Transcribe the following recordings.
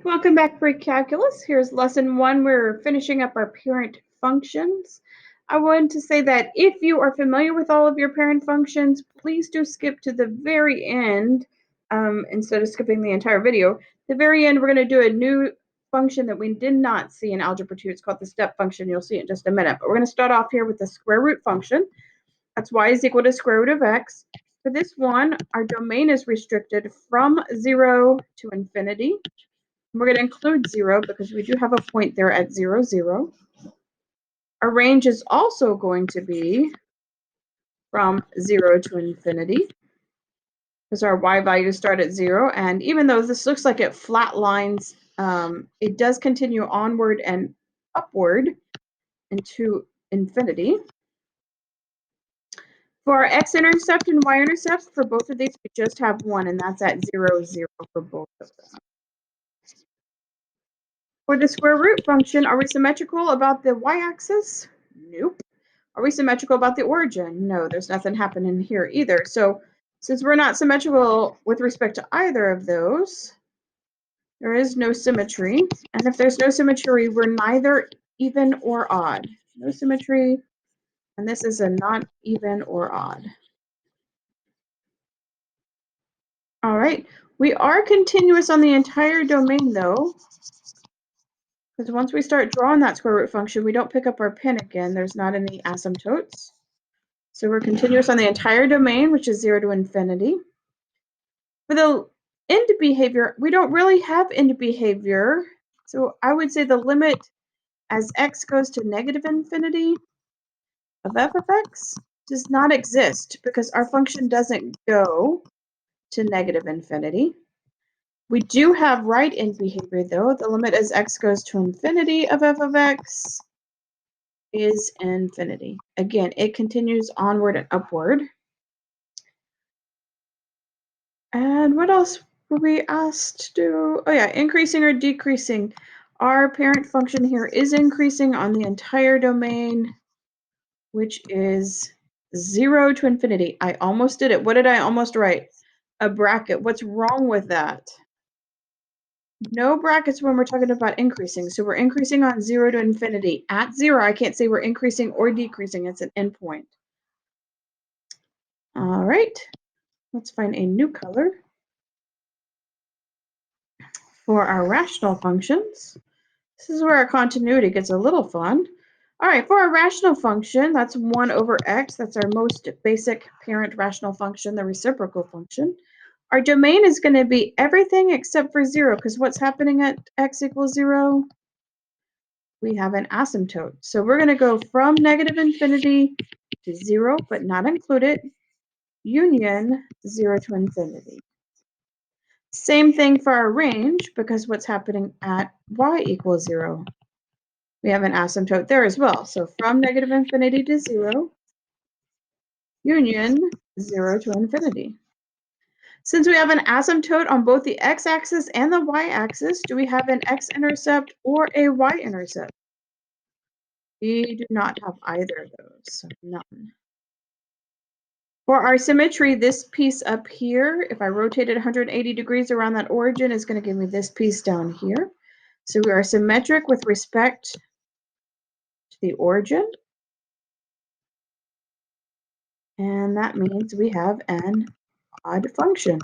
Welcome back for calculus. Here's lesson 1. We're finishing up our parent functions. I want to say that if you are familiar with all of your parent functions, please do skip to the very end instead of skipping the entire video. The very end, we're going to do a new function that we did not see in Algebra 2. It's called the step function. You'll see it in just a minute. But we're going to start off here with the square root function. That's y is equal to square root of x. For this one, our domain is restricted from 0 to infinity. We're going to include 0 because we do have a point there at 0, 0. Our range is also going to be from 0 to infinity because our y values start at 0. And even though this looks like it flatlines, it does continue onward and upward into infinity. For our x-intercept and y-intercept, for both of these, we just have 1, and that's at 0, 0 for both of them. For the square root function, are we symmetrical about the y-axis? Nope. Are we symmetrical about the origin? No, there's nothing happening here either. So since we're not symmetrical with respect to either of those, there is no symmetry. And if there's no symmetry, we're neither even or odd. No symmetry, and this is a not even or odd. All right, we are continuous on the entire domain though, because once we start drawing that square root function, we don't pick up our pen again. There's not any asymptotes. So we're continuous on the entire domain, which is 0 to infinity. For the end behavior, we don't really have end behavior. So I would say the limit as x goes to negative infinity of f of x does not exist because our function doesn't go to negative infinity. We do have right end behavior though. The limit as x goes to infinity of f of x is infinity. Again, it continues onward and upward. And what else were we asked to do? Oh yeah, increasing or decreasing. Our parent function here is increasing on the entire domain, which is 0 to infinity. I almost did it. What did I almost write? A bracket. What's wrong with that? No brackets when we're talking about increasing. So we're increasing on 0 to infinity. At 0, I can't say we're increasing or decreasing. It's an endpoint. All right. Let's find a new color for our rational functions. This is where our continuity gets a little fun. All right, for our rational function, that's 1 over x. That's our most basic parent rational function, the reciprocal function. Our domain is going to be everything except for 0, because what's happening at x equals 0? We have an asymptote. So we're going to go from negative infinity to 0, but not included, union 0 to infinity. Same thing for our range, because what's happening at y equals 0? We have an asymptote there as well. So from negative infinity to 0, union 0 to infinity. Since we have an asymptote on both the x-axis and the y-axis, do we have an x-intercept or a y-intercept? We do not have either of those, so none. For our symmetry, this piece up here, if I rotate it 180 degrees around that origin, is going to give me this piece down here. So we are symmetric with respect to the origin. And that means we have an odd function.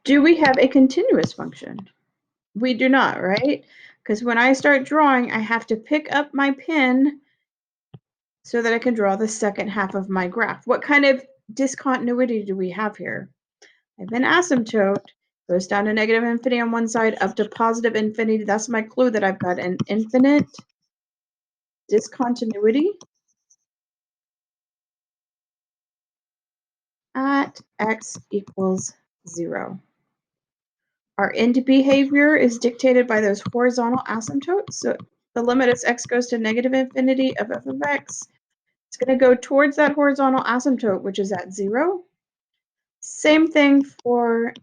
Do we have a continuous function? We do not, right? Because when I start drawing, I have to pick up my pen so that I can draw the second half of my graph. What kind of discontinuity do we have here? I have an asymptote, goes down to negative infinity on one side, up to positive infinity. That's my clue that I've got an infinite discontinuity at x equals 0. Our end behavior is dictated by those horizontal asymptotes. So the limit as x goes to negative infinity of f of x, it's going to go towards that horizontal asymptote, which is at 0. Same thing for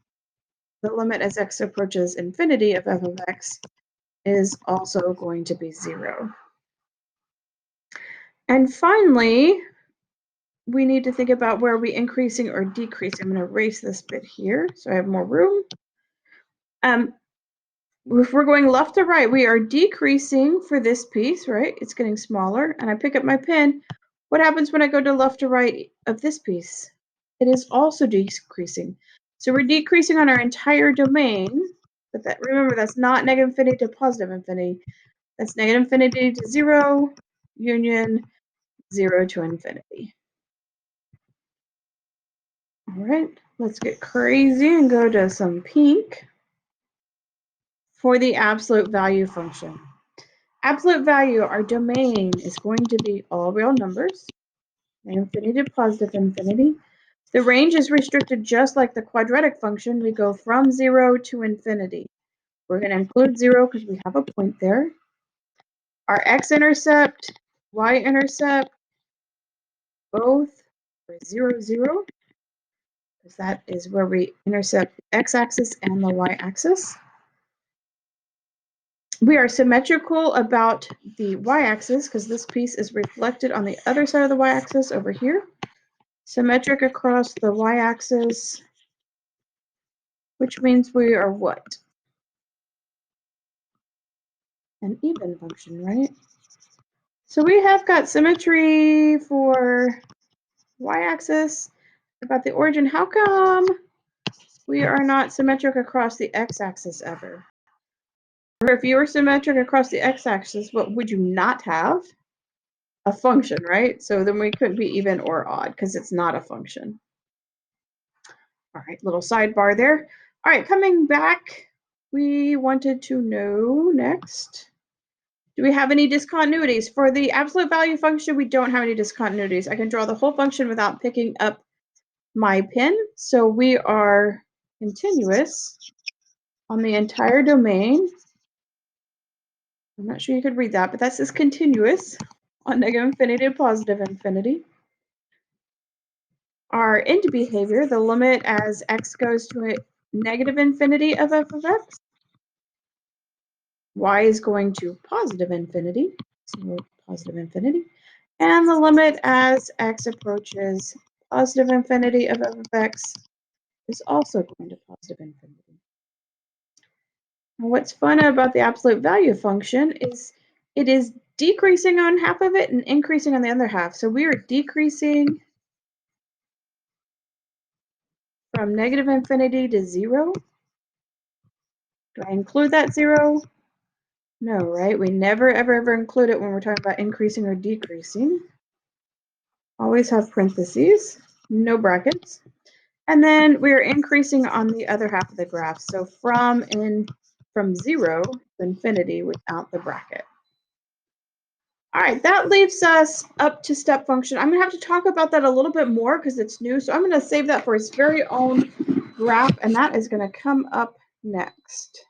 the limit as x approaches infinity of f of x is also going to be 0. And finally, we need to think about where we increasing or decreasing. I'm going to erase this bit here so I have more room. If we're going left to right, we are decreasing for this piece, right? It's getting smaller, and I pick up my pen. What happens when I go to left to right of this piece? It is also decreasing. So we're decreasing on our entire domain, but that, remember, that's not negative infinity to positive infinity. That's negative infinity to 0, union 0 to infinity. All right, let's get crazy and go to some pink for the absolute value function. Absolute value, our domain is going to be all real numbers, infinity to positive infinity. The range is restricted just like the quadratic function. We go from 0 to infinity. We're going to include 0 because we have a point there. Our x-intercept, y-intercept, both are 0, 0, because that is where we intercept the x-axis and the y-axis. We are symmetrical about the y-axis because this piece is reflected on the other side of the y-axis over here. Symmetric across the y-axis, which means we are what? An even function, right? So we have got symmetry for y-axis about the origin. How come we are not symmetric across the x-axis ever? Or if you were symmetric across the x-axis, what would you not have? A function, right? So then we couldn't be even or odd because it's not a function. All right, little sidebar there. All right, coming back, we wanted to know next, do we have any discontinuities? For the absolute value function, we don't have any discontinuities. I can draw the whole function without picking up my pen. So we are continuous on the entire domain. I'm not sure you could read that, but that says continuous on negative infinity to positive infinity. Our end behavior, the limit as x goes to a negative infinity of f of x, y is going to positive infinity, so positive infinity, and the limit as x approaches positive infinity of f of x is also going to positive infinity. Now, what's fun about the absolute value function is it is decreasing on half of it and increasing on the other half. So we are decreasing from negative infinity to 0. Do I include that 0? No, right? We never, ever, ever include it when we're talking about increasing or decreasing. Always have parentheses, no brackets. And then we're increasing on the other half of the graph. So from 0 to infinity without the bracket. All right, that leaves us up to step function. I'm going to have to talk about that a little bit more because it's new. So I'm going to save that for its very own graph, and that is going to come up next.